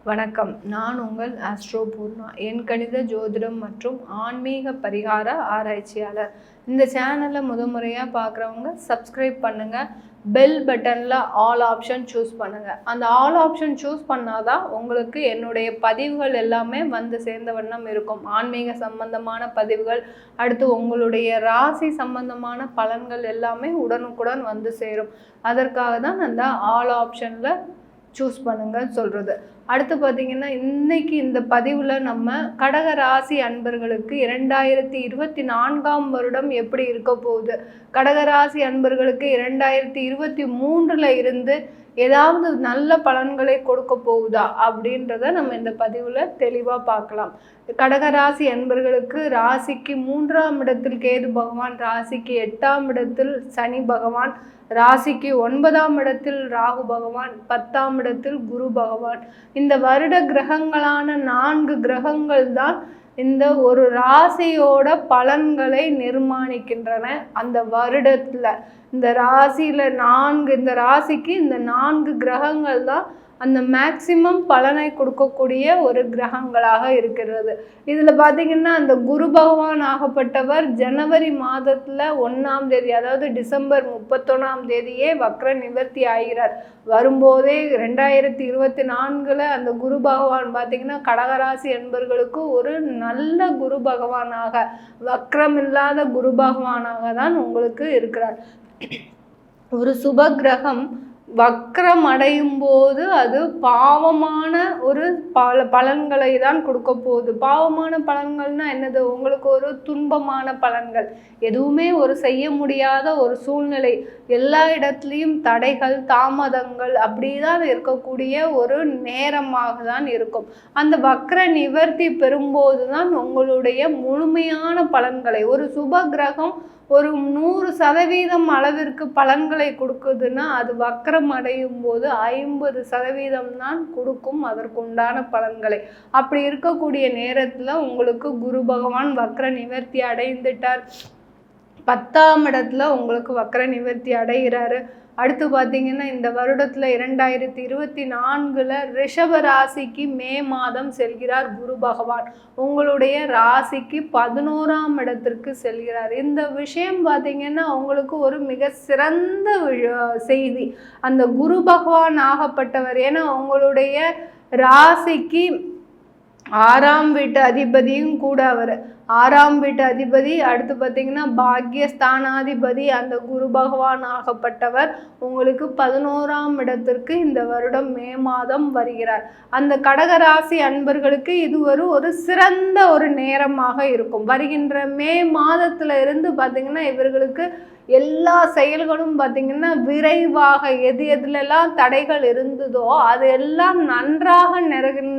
வணக்கம். நான் உங்கள் ஆஸ்ட்ரோ பூர்ணா. என் கணித ஜோதிடம் மற்றும் ஆன்மீக பரிகார ஆராய்ச்சியாளர். இந்த சேனலை முறையாக பார்க்குறவங்க சப்ஸ்கிரைப் பண்ணுங்கள். பெல் பட்டனில் ஆல் ஆப்ஷன் சூஸ் பண்ணுங்கள். அந்த ஆல் ஆப்ஷன் சூஸ் பண்ணாதான் உங்களுக்கு என்னுடைய பதிவுகள் எல்லாமே வந்து சேர்ந்த வண்ணம் இருக்கும். ஆன்மீக சம்பந்தமான பதிவுகள், அடுத்து உங்களுடைய ராசி சம்பந்தமான பலன்கள் எல்லாமே உடனுக்குடன் வந்து சேரும். அதற்காக தான் அந்த ஆல் ஆப்ஷனில் சூஸ் பண்ணுங்கன்னு சொல்கிறது. அடுத்து பார்த்திங்கன்னா, இன்றைக்கி இந்த பதிவில் நம்ம கடக ராசி அன்பர்களுக்கு 2024ஆம் வருடம் எப்படி இருக்க போகுது, கடகராசி அன்பர்களுக்கு 2023 இருந்து ஏதாவது நல்ல பலன்களை கொடுக்க போகுதா அப்படின்றத நம்ம இந்த பதிவில் தெளிவாக பார்க்கலாம். கடகராசி அன்பர்களுக்கு ராசிக்கு 3ஆம் இடத்தில் கேது பகவான், ராசிக்கு 8ஆம் இடத்தில் சனி பகவான், ராசிக்கு 9ஆம் இடத்தில் ராகு பகவான், 10ஆம் இடத்தில் குரு பகவான். இந்த வருட கிரகங்களான 4 கிரகங்கள் தான் இந்த ஒரு ராசியோட பலன்களை நிர்மாணிக்கின்றன. அந்த வருடத்தில் இந்த ராசியில் இந்த ராசிக்கு இந்த 4 கிரகங்கள் தான் அந்த மேக்சிமம் பலனை கொடுக்கக்கூடிய ஒரு கிரகங்களாக இருக்கிறது. இதில் பார்த்திங்கன்னா, அந்த குரு பகவான் ஆகப்பட்டவர் ஜனவரி மாதத்தில் 1ஆம் தேதி, அதாவது டிசம்பர் 31ஆம் தேதியே வக்ர நிவர்த்தி ஆகிறார். வரும்போதே 2024 அந்த குரு பகவான் பார்த்திங்கன்னா கடகராசி என்பர்களுக்கு ஒரு நல்ல குரு பகவானாக, வக்ரமில்லாத குரு பகவானாக தான் உங்களுக்கு இருக்கிறார். ஒரு சுப கிரகம் வக்ரம் அடையும் போது அது பாவமான ஒரு பலன்களை தான் கொடுக்க போகுது. பாவமான பலன்கள்னா என்னது? உங்களுக்கு ஒரு துன்பமான பலன்கள், எதுவுமே ஒரு செய்ய முடியாத ஒரு சூழ்நிலை, எல்லா இடத்துலையும் தடைகள், தாமதங்கள் அப்படிதான் இருக்கக்கூடிய ஒரு நேரமாக தான் இருக்கும். அந்த வக்ர நிவர்த்தி பெறும்போது தான் உங்களுடைய முழுமையான பலன்களை, ஒரு சுப கிரகம் ஒரு 100% அளவிற்கு பலன்களை கொடுக்குதுன்னா அது வக்ரம் அடையும் போது 50% தான் கொடுக்கும் அதற்குண்டான பலன்களை. அப்படி இருக்கக்கூடிய நேரத்தில் உங்களுக்கு குரு பகவான் வக்ர நிவர்த்தி அடைந்துட்டார். 10ஆம் இடத்துல உங்களுக்கு வக்ர நிவர்த்தி அடைகிறாரு. அடுத்து பார்த்திங்கன்னா, இந்த வருடத்தில் 2024 ரிஷப ராசிக்கு மே மாதம் செல்கிறார் குரு பகவான். உங்களுடைய ராசிக்கு 11ஆம் இடத்திற்கு செல்கிறார். இந்த விஷயம் பார்த்திங்கன்னா உங்களுக்கு ஒரு மிக சிறந்த செய்தி. அந்த குரு பகவான் ஆகப்பட்டவர், ஏன்னா உங்களுடைய ராசிக்கு 6ஆம் வீட்டு அதிபதியும் கூட அவர். 6ஆம் வீட்டு அதிபதி, அடுத்து பார்த்திங்கன்னா பாக்யஸ்தானாதிபதி அந்த குரு பகவான் ஆகப்பட்டவர் உங்களுக்கு 11ஆம் இடத்திற்கு இந்த வருடம் மே மாதம் வருகிறார். அந்த கடகராசி அன்பர்களுக்கு இது ஒரு சிறந்த ஒரு நேரமாக இருக்கும். வருகின்ற மே மாதத்துல இருந்து பார்த்திங்கன்னா இவர்களுக்கு எல்லா செயல்களும் பார்த்திங்கன்னா விரைவாக, எதுலெல்லாம் தடைகள் இருந்ததோ அது எல்லாம் நன்றாக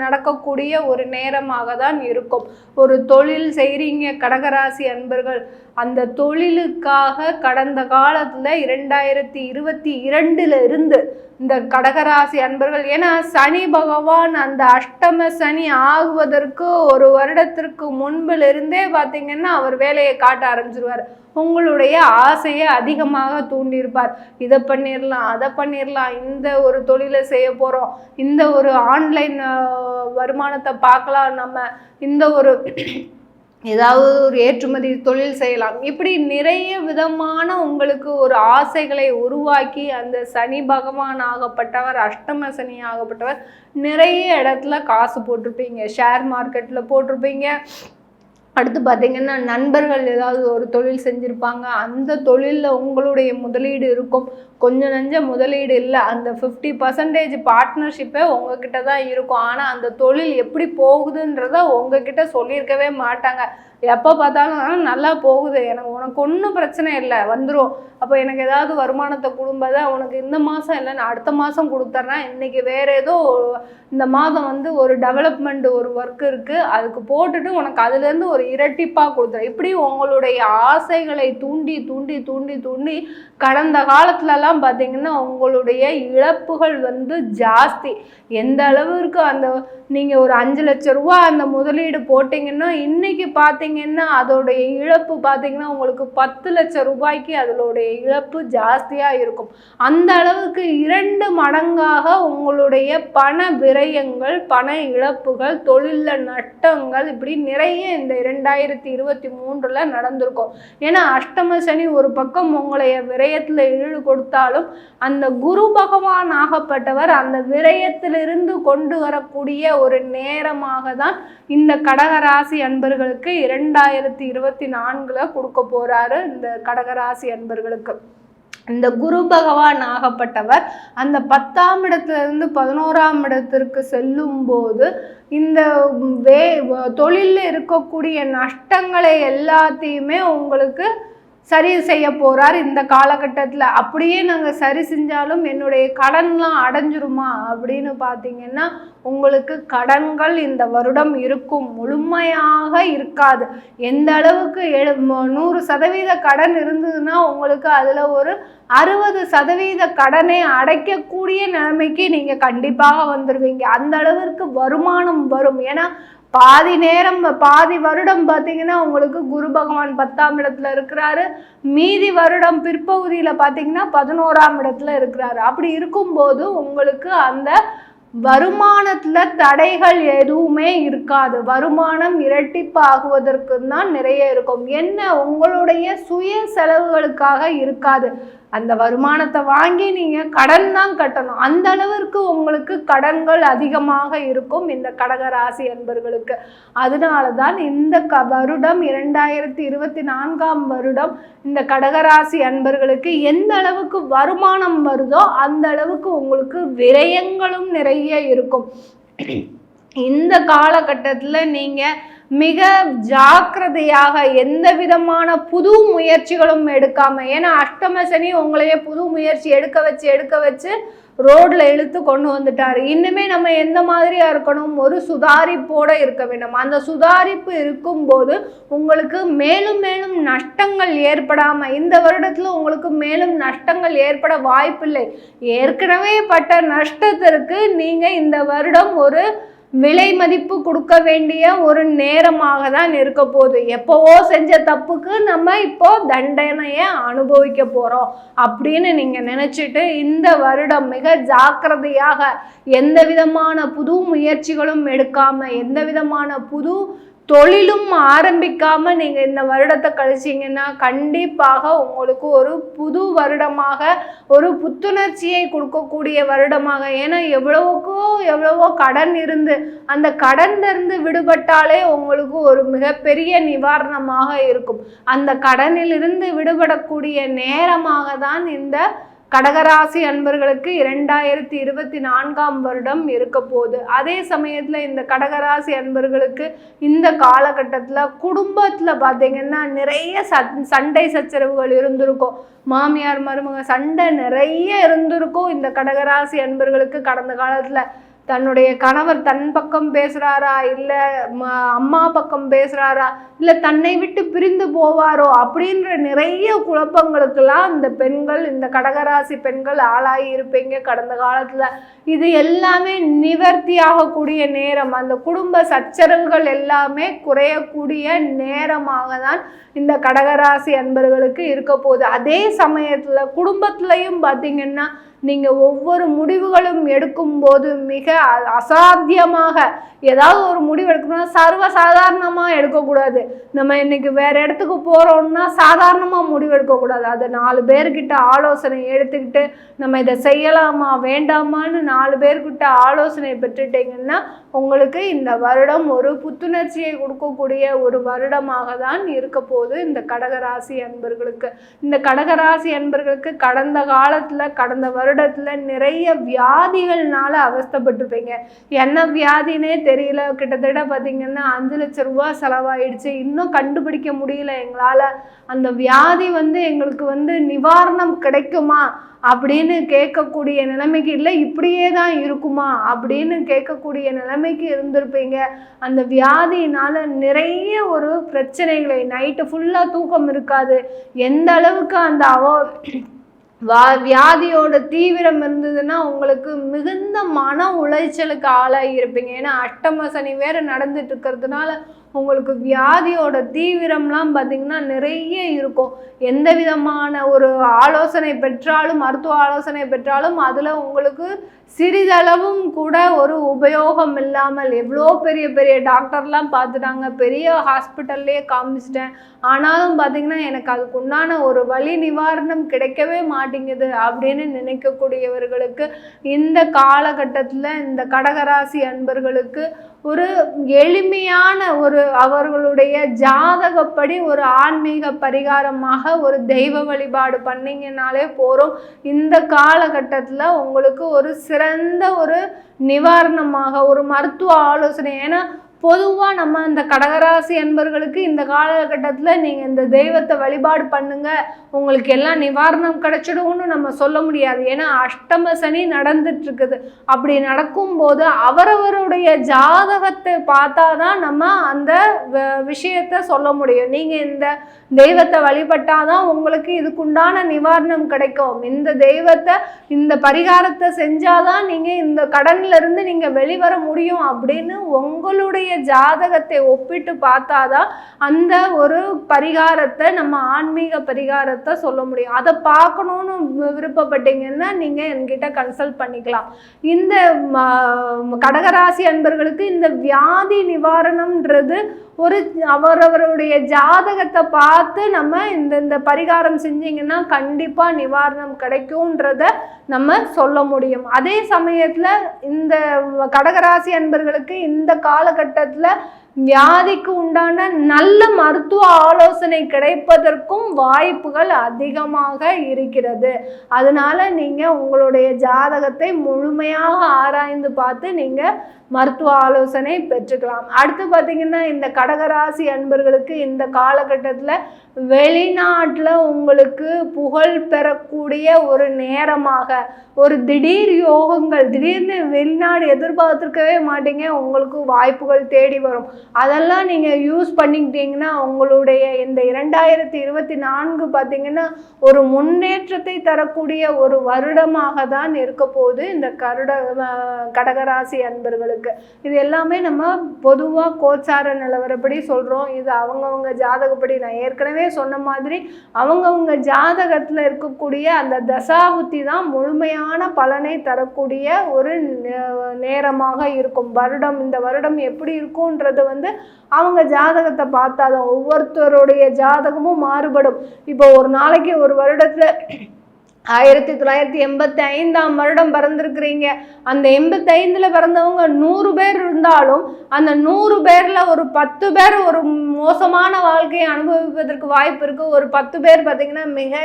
நடக்கக்கூடிய ஒரு நேரமாக தான் இருக்கும். ஒரு தொழில் செய்கிறீங்க கடகராசி அன்பர்கள், அந்த தொழிலுக்காக கடந்த காலத்தில் 2022 இருந்து இந்த கடகராசி அன்பர்கள், ஏன்னா சனி பகவான் அந்த அஷ்டம சனி ஆகுவதற்கு ஒரு வருடத்திற்கு முன்பிலிருந்தே பார்த்திங்கன்னா அவர் வேலையை காட்ட ஆரம்பிச்சிருவார். உங்களுடைய ஆசையை அதிகமாக தூண்டியிருப்பார். இதை பண்ணிடலாம், அதை பண்ணிடலாம், இந்த ஒரு தொழிலை செய்ய போகிறோம், இந்த ஒரு ஆன்லைன் வருமானத்தை பார்க்கலாம், நம்ம இந்த ஒரு ஏதாவது ஒரு ஏற்றுமதி தொழில் செய்யலாம், இப்படி நிறைய விதமான உங்களுக்கு ஒரு ஆசைகளை உருவாக்கி அந்த சனி பகவான் ஆகப்பட்டவர், அஷ்டம சனி ஆகப்பட்டவர் நிறைய இடத்துல காசு போட்டிருப்பீங்க, ஷேர் மார்க்கெட்டில் போட்டிருப்பீங்க. அடுத்து பார்த்திங்கன்னா நண்பர்கள் ஏதாவது ஒரு தொழில் செஞ்சுருப்பாங்க, அந்த தொழிலில் உங்களுடைய முதலீடு இருக்கும். கொஞ்சம் நஞ்ச முதலீடு இல்லை, அந்த 50% பார்ட்னர்ஷிப்பே உங்ககிட்ட தான் இருக்கும். ஆனால் அந்த தொழில் எப்படி போகுதுன்றத உங்ககிட்ட சொல்லியிருக்கவே மாட்டாங்க. எப்போ பார்த்தாலும் நல்லா போகுது, உனக்கு ஒன்றும் பிரச்சனை இல்லை, வந்துடும், அப்போ எனக்கு ஏதாவது வருமானத்தை கொடுப்பத உனக்கு இந்த மாதம் இல்லை நான் அடுத்த மாதம் கொடுத்துட்றேன், இன்றைக்கி வேறு ஏதோ இந்த மாதம் ஒரு டெவலப்மெண்ட் ஒரு ஒர்க் இருக்குது, அதுக்கு போட்டுட்டு உனக்கு அதுலேருந்து ஒரு இரட்டிப்பாக கொடுத்துரும். இப்படி உங்களுடைய ஆசைகளை தூண்டி தூண்டி தூண்டி தூண்டி கடந்த காலத்துலலாம் பார்த்தீங்கன்னா உங்களுடைய இழப்புகள் வந்து ஜாஸ்தி. எந்த அளவுக்கு அந்த நீங்கள் ஒரு 5 லட்சம் ரூபா அந்த முதலீடு போட்டிங்கன்னா இன்றைக்கி பார்த்தீங்கன்னா அதோடைய இழப்பு பார்த்தீங்கன்னா உங்களுக்கு 10 லட்சம் ரூபாய்க்கு அதனுடைய இழப்பு ஜாஸ்தியாக இருக்கும். அந்த அளவுக்கு 2 மடங்காக உங்களுடைய பண விரயங்கள், பண இழப்புகள், தொழிலில் நட்டங்கள் இப்படி நிறைய இந்த 2023 நடந்திருக்கும். ஏன்னா அஷ்டம சனி ஒரு பக்கம் உங்களைய விரயத்தில் ஈடு கொடுத்தாலும் அந்த குரு பகவான் ஆகப்பட்டவர் அந்த விரயத்திலிருந்து கொண்டு வரக்கூடிய ஒரு நேரமாக தான் இந்த கடகராசி அன்பர்களுக்கு 2024 கொடுக்க போறாரு. இந்த கடகராசி அன்பர்களுக்கு இந்த குரு பகவான் ஆகப்பட்டவர் அந்த 10ஆம் இடத்திலிருந்து 11ஆம் இடத்திற்கு செல்லும் போது இந்த தொழிலில் இருக்கக்கூடிய நஷ்டங்களை எல்லாத்தையுமே உங்களுக்கு சரி செய்ய போறார் இந்த காலகட்டத்தில். அப்படியே நாங்கள் சரி செஞ்சாலும் என்னுடைய கடன்லாம் அடைஞ்சிருமா அப்படின்னு பார்த்தீங்கன்னா உங்களுக்கு கடன்கள் இந்த வருடம் இருக்கும், முழுமையாக இருக்காது. எந்த அளவுக்கு 100% கடன் இருந்ததுன்னா உங்களுக்கு அதில் ஒரு 60% கடனை அடைக்கக்கூடிய நிலைமைக்கு நீங்கள் கண்டிப்பாக வந்துடுவீங்க. அந்த அளவிற்கு வருமானம் வரும். ஏன்னா பாதி வருடம் பார்த்தீங்கன்னா உங்களுக்கு குரு பகவான் 10ஆம் இடத்துல இருக்கிறாரு, மீதி வருடம் பிற்பகுதியில் பார்த்தீங்கன்னா 11ஆம் இடத்துல இருக்கிறாரு. அப்படி இருக்கும்போது உங்களுக்கு அந்த வருமானத்தில் தடைகள் எதுவுமே இருக்காது. வருமானம் இரட்டிப்பாகுவதற்கு தான் நிறைய இருக்கும். என்ன உங்களுடைய சுய செலவுகளுக்காக இருக்காது. அந்த வருமானத்தை வாங்கி நீங்கள் கடன் தான் கட்டணும். அந்த அளவிற்கு உங்களுக்கு கடன்கள் அதிகமாக இருக்கும் இந்த கடகராசி அன்பர்களுக்கு. அதனால தான் இந்த வருடம் 2024ஆம் வருடம் இந்த கடகராசி அன்பர்களுக்கு எந்த அளவுக்கு வருமானம் வருதோ அந்த அளவுக்கு உங்களுக்கு விரயங்களும் நிறைய இருக்கும். இந்த காலகட்டத்தில் நீங்கள் மிக ஜாக்கிரதையாக எந்த விதமான புது முயற்சிகளும் எடுக்காம, ஏன்னா அஷ்டம சனி உங்களையே புது முயற்சி எடுக்க வச்சு ரோட்ல இழுத்து கொண்டு வந்துட்டாரு. இன்னுமே நம்ம எந்த மாதிரியா இருக்கணும், ஒரு சுதாரிப்போட இருக்க வேண்டும். அந்த சுதாரிப்பு இருக்கும்போது உங்களுக்கு மேலும் மேலும் நஷ்டங்கள் ஏற்படாம, இந்த வருடத்துல உங்களுக்கு மேலும் நஷ்டங்கள் ஏற்பட வாய்ப்பில்லை. ஏற்கனவே பட்ட நஷ்டத்திற்கு நீங்க இந்த வருடம் ஒரு விலை மதிப்பு கொடுக்க வேண்டிய ஒரு நேரமாக தான் இருக்க போகுது. எப்போவோ செஞ்ச தப்புக்கு நம்ம இப்போ தண்டனையை அனுபவிக்க போகிறோம் அப்படின்னு நீங்கள் நினச்சிட்டு இந்த வருடம் மிக ஜாக்கிரதையாக எந்த விதமான புது முயற்சிகளும் எடுக்காமல், எந்த விதமான புது தொழிலும் ஆரம்பிக்காமல் நீங்கள் இந்த வருடத்தை கழிச்சிங்கன்னா கண்டிப்பாக உங்களுக்கு ஒரு புது வருடமாக, ஒரு புத்துணர்ச்சியை கொடுக்கக்கூடிய வருடமாக. ஏன்னா எவ்வளவோ கடன் இருந்து அந்த கடன்லேருந்து விடுபட்டாலே உங்களுக்கு ஒரு மிகப்பெரிய நிவாரணமாக இருக்கும். அந்த கடனிலிருந்து விடுபடக்கூடிய நேரமாக தான் இந்த கடகராசி அன்பர்களுக்கு 2024ஆம் வருடம் இருக்க போகுது. அதே சமயத்தில் இந்த கடகராசி அன்பர்களுக்கு இந்த காலகட்டத்தில் குடும்பத்தில் பார்த்தீங்கன்னா நிறைய சண்டை சச்சரவுகள் இருந்திருக்கும். மாமியார் மருமக சண்டை நிறைய இருந்திருக்கும் இந்த கடகராசி அன்பர்களுக்கு. கடந்த காலத்தில் தன்னுடைய கணவர் தன் பக்கம் பேசுகிறாரா, இல்லை அம்மா பக்கம் பேசுகிறாரா, இல்லை தன்னை விட்டு பிரிந்து போவாரோ அப்படின்ற நிறைய குழப்பங்களுக்கெல்லாம் இந்த பெண்கள், இந்த கடகராசி பெண்கள் ஆளாகி இருப்பீங்க கடந்த காலத்தில். இது எல்லாமே நிவர்த்தி ஆகக்கூடிய நேரம். அந்த குடும்ப சச்சரவுகள் எல்லாமே குறையக்கூடிய நேரமாக தான் இந்த கடகராசி அன்பர்களுக்கு இருக்க போகுது. அதே சமயத்தில் குடும்பத்திலையும் பார்த்தீங்கன்னா நீங்கள் ஒவ்வொரு முடிவுகளும் எடுக்கும்போது மிக அசாத்தியமாக ஏதாவது ஒரு முடிவு எடுக்கணும்னா சர்வசாதாரணமாக எடுக்கக்கூடாது. நம்ம இன்னைக்கு வேறு இடத்துக்கு போகிறோம்னா சாதாரணமாக முடிவு எடுக்கக்கூடாது. அதை 4 பேர்கிட்ட ஆலோசனை எடுத்துக்கிட்டு நம்ம இதை செய்யலாமா வேண்டாமான்னு 4 பேர்கிட்ட ஆலோசனை பெற்றுட்டீங்கன்னா உங்களுக்கு இந்த வருடம் ஒரு புத்துணர்ச்சியை கொடுக்கக்கூடிய ஒரு வருடமாக தான் இருக்க போகுது இந்த கடகராசி அன்பர்களுக்கு. இந்த கடகராசி அன்பர்களுக்கு கடந்த காலத்தில் கடந்த வருடம் வருடத்துல நிறைய வியாதிகள்னால அவஸ்தைப்பட்டிருப்பீங்க. என்ன வியாதினே தெரியல. கிட்டத்தட்ட பார்த்தீங்கன்னா 5 லட்சம் ரூபாய் செலவாயிடுச்சு, இன்னும் கண்டுபிடிக்க முடியல எங்களால், அந்த வியாதி எங்களுக்கு நிவாரணம் கிடைக்குமா அப்படின்னு கேட்கக்கூடிய நிலைமைக்கு, இல்லை இப்படியே தான் இருக்குமா அப்படின்னு கேட்கக்கூடிய நிலைமைக்கு இருந்திருப்பீங்க. அந்த வியாதியினால் நிறைய ஒரு பிரச்சனைகளை, நைட்டு ஃபுல்லாக தூக்கம் இருக்காது. எந்த அளவுக்கு அந்த வியாதியோட தீவிரம் இருந்ததுன்னா உங்களுக்கு மிகுந்த மன உளைச்சலுக்கு ஆளாகி இருப்பீங்க. ஏன்னா அஷ்டம சனி வேற நடந்துட்டு இருக்கிறதுனால உங்களுக்கு வியாதியோட தீவிரம்லாம் பார்த்தீங்கன்னா நிறைய இருக்கும். எந்த விதமான ஒரு ஆலோசனை பெற்றாலும், மருத்துவ ஆலோசனை பெற்றாலும் அதில் உங்களுக்கு சிறிதளவும் கூட ஒரு உபயோகம் இல்லாமல், எவ்வளோ பெரிய பெரிய டாக்டர்லாம் பார்த்துட்டாங்க, பெரிய ஹாஸ்பிட்டல்லையே காமிச்சிட்டேன், ஆனாலும் பார்த்தீங்கன்னா எனக்கு அதுக்கு உண்டான ஒரு வழி நிவாரணம் கிடைக்கவே மாட்டேங்குது அப்படின்னு நினைக்கக்கூடியவர்களுக்கு இந்த காலகட்டத்தில் இந்த கடகராசி அன்பர்களுக்கு ஒரு எளிமையான ஒரு அவர்களுடைய ஜாதகப்படி ஒரு ஆன்மீக பரிகாரமாக ஒரு தெய்வ வழிபாடு பண்ணிங்கனாலே போகிறோம். இந்த காலகட்டத்தில் உங்களுக்கு ஒரு சிறந்த ஒரு நிவாரணமாக ஒரு மருத்துவ ஆலோசனை. ஏன்னா பொதுவாக நம்ம இந்த கடகராசி அன்பர்களுக்கு இந்த காலகட்டத்தில் நீங்கள் இந்த தெய்வத்தை வழிபாடு பண்ணுங்க, உங்களுக்கு எல்லாம் நிவாரணம் கிடைச்சிடும்னு நம்ம சொல்ல முடியாது. ஏன்னா அஷ்டம சனி நடந்துட்டு இருக்குது. அப்படி நடக்கும்போது அவரவருடைய ஜாதகத்தை பார்த்தா தான் நம்ம அந்த விஷயத்த சொல்ல முடியும். நீங்கள் இந்த தெய்வத்தை வழிபட்டாதான் உங்களுக்கு இதுக்குண்டான நிவாரணம் கிடைக்கும், இந்த தெய்வத்தை இந்த பரிகாரத்தை செஞ்சாதான் நீங்கள் இந்த கடன்ல இருந்து நீங்கள் வெளிவர முடியும் அப்படின்னு உங்களுடைய ஜாதகத்தை ஒப்பிட்டு பார்த்தாதான் அந்த ஒரு பரிகாரத்தை, நம்ம ஆன்மீக பரிகாரத்தை சொல்ல முடியும். அதை பார்க்கணும்னு விருப்பப்பட்டீங்கன்னா நீங்க என்கிட்ட கன்சல்ட் பண்ணிக்கலாம். இந்த கடகராசி அன்பர்களுக்கு இந்த வியாதி நிவாரணம்ன்றது ஒரு அவரவருடைய ஜாதகத்தை பார்த்து நம்ம இந்த பரிகாரம் செஞ்சீங்கன்னா கண்டிப்பா நிவாரணம் கிடைக்கும்ன்றத நம்ம சொல்ல முடியும். அதே சமயத்துல இந்த கடகராசி அன்பர்களுக்கு இந்த காலகட்டத்துல வியாதிக்கு உண்டான நல்ல மருத்துவ ஆலோசனை கிடைப்பதற்கும் வாய்ப்புகள் அதிகமாக இருக்கிறது. அதனால நீங்க உங்களுடைய ஜாதகத்தை முழுமையாக ஆராய்ந்து பார்த்து நீங்க மருத்துவ ஆலோசனை பெற்றுக்கலாம். அடுத்து பார்த்தீங்கன்னா இந்த கடகராசி அன்பர்களுக்கு இந்த காலகட்டத்தில் வெளிநாட்டில் உங்களுக்கு புகழ் பெறக்கூடிய ஒரு நேரமாக, ஒரு திடீர் யோகங்கள், திடீர்னு வெளிநாடு எதிர்பார்த்துருக்கவே மாட்டீங்க, உங்களுக்கு வாய்ப்புகள் தேடி வரும். அதெல்லாம் நீங்கள் யூஸ் பண்ணிக்கிட்டீங்கன்னா உங்களுடைய இந்த 2024 பார்த்தீங்கன்னா ஒரு முன்னேற்றத்தை தரக்கூடிய ஒரு வருடமாக தான் இருக்க போகுது இந்த கடகராசி அன்பர்களுக்கு. இது எல்லாமே நம்ம பொதுவாக கோச்சார நிலவரப்படி சொல்கிறோம். இது அவங்கவுங்க ஜாதகப்படி, நான் ஏற்கனவே சொன்ன மாதிரி அவங்கவுங்க ஜாதகத்தில் இருக்கக்கூடிய அந்த தசாபுத்தி தான் முழுமையான பலனை தரக்கூடிய ஒரு நேரமாக இருக்கும். இந்த வருடம் எப்படி இருக்கும்ன்றது அவங்க ஜாதகத்தை பார்த்தாதான். ஒவ்வொருத்தருடைய ஜாதகமும் மாறுபடும். இப்போ ஒரு நாளைக்கு ஒரு வருடத்தில் 1985 வருடம் பிறந்திருக்கிறீங்க, அந்த 85ல் பிறந்தவங்க 100 பேர் இருந்தாலும் அந்த 100 பேரில் ஒரு 10 பேர் ஒரு மோசமான வாழ்க்கையை அனுபவிப்பதற்கு வாய்ப்பு இருக்குது. ஒரு 10 பேர் பார்த்திங்கன்னா மிக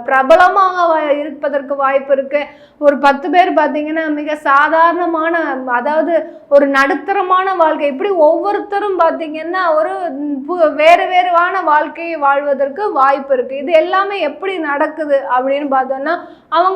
பிரபலமாக இருப்பதற்கு வாய்ப்பு இருக்குது. ஒரு 10 பேர் பார்த்திங்கன்னா மிக சாதாரணமான, அதாவது ஒரு நடுத்தரமான வாழ்க்கை. இப்படி ஒவ்வொருத்தரும் பார்த்திங்கன்னா ஒரு வேறு வேறுவான வாழ்க்கையை வாழ்வதற்கு வாய்ப்பு இருக்குது. இது எல்லாமே எப்படி நடக்குது அப்படின்னு பார்த்தோன்னா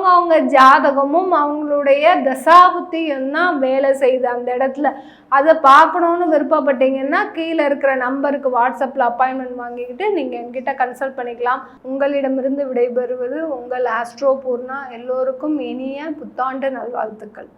அவங்க ஜாதகமும் அவங்களுடைய தசாபுத்தியும் தான் வேலை செய்யுது அந்த இடத்துல. அதை பார்க்கணுன்னு விருப்பப்பட்டீங்கன்னா கீழே இருக்கிற நம்பருக்கு வாட்ஸ்அப்பில் அப்பாயின்மெண்ட் வாங்கிக்கிட்டு நீங்கள் என்கிட்ட கன்சல்ட் பண்ணிக்கலாம். உங்களிடமிருந்து விடைபெறுவது உங்கள் ஆஸ்ட்ரோ பூர்ணா. எல்லோருக்கும் இனிய புத்தாண்டு நல்வாழ்த்துக்கள்.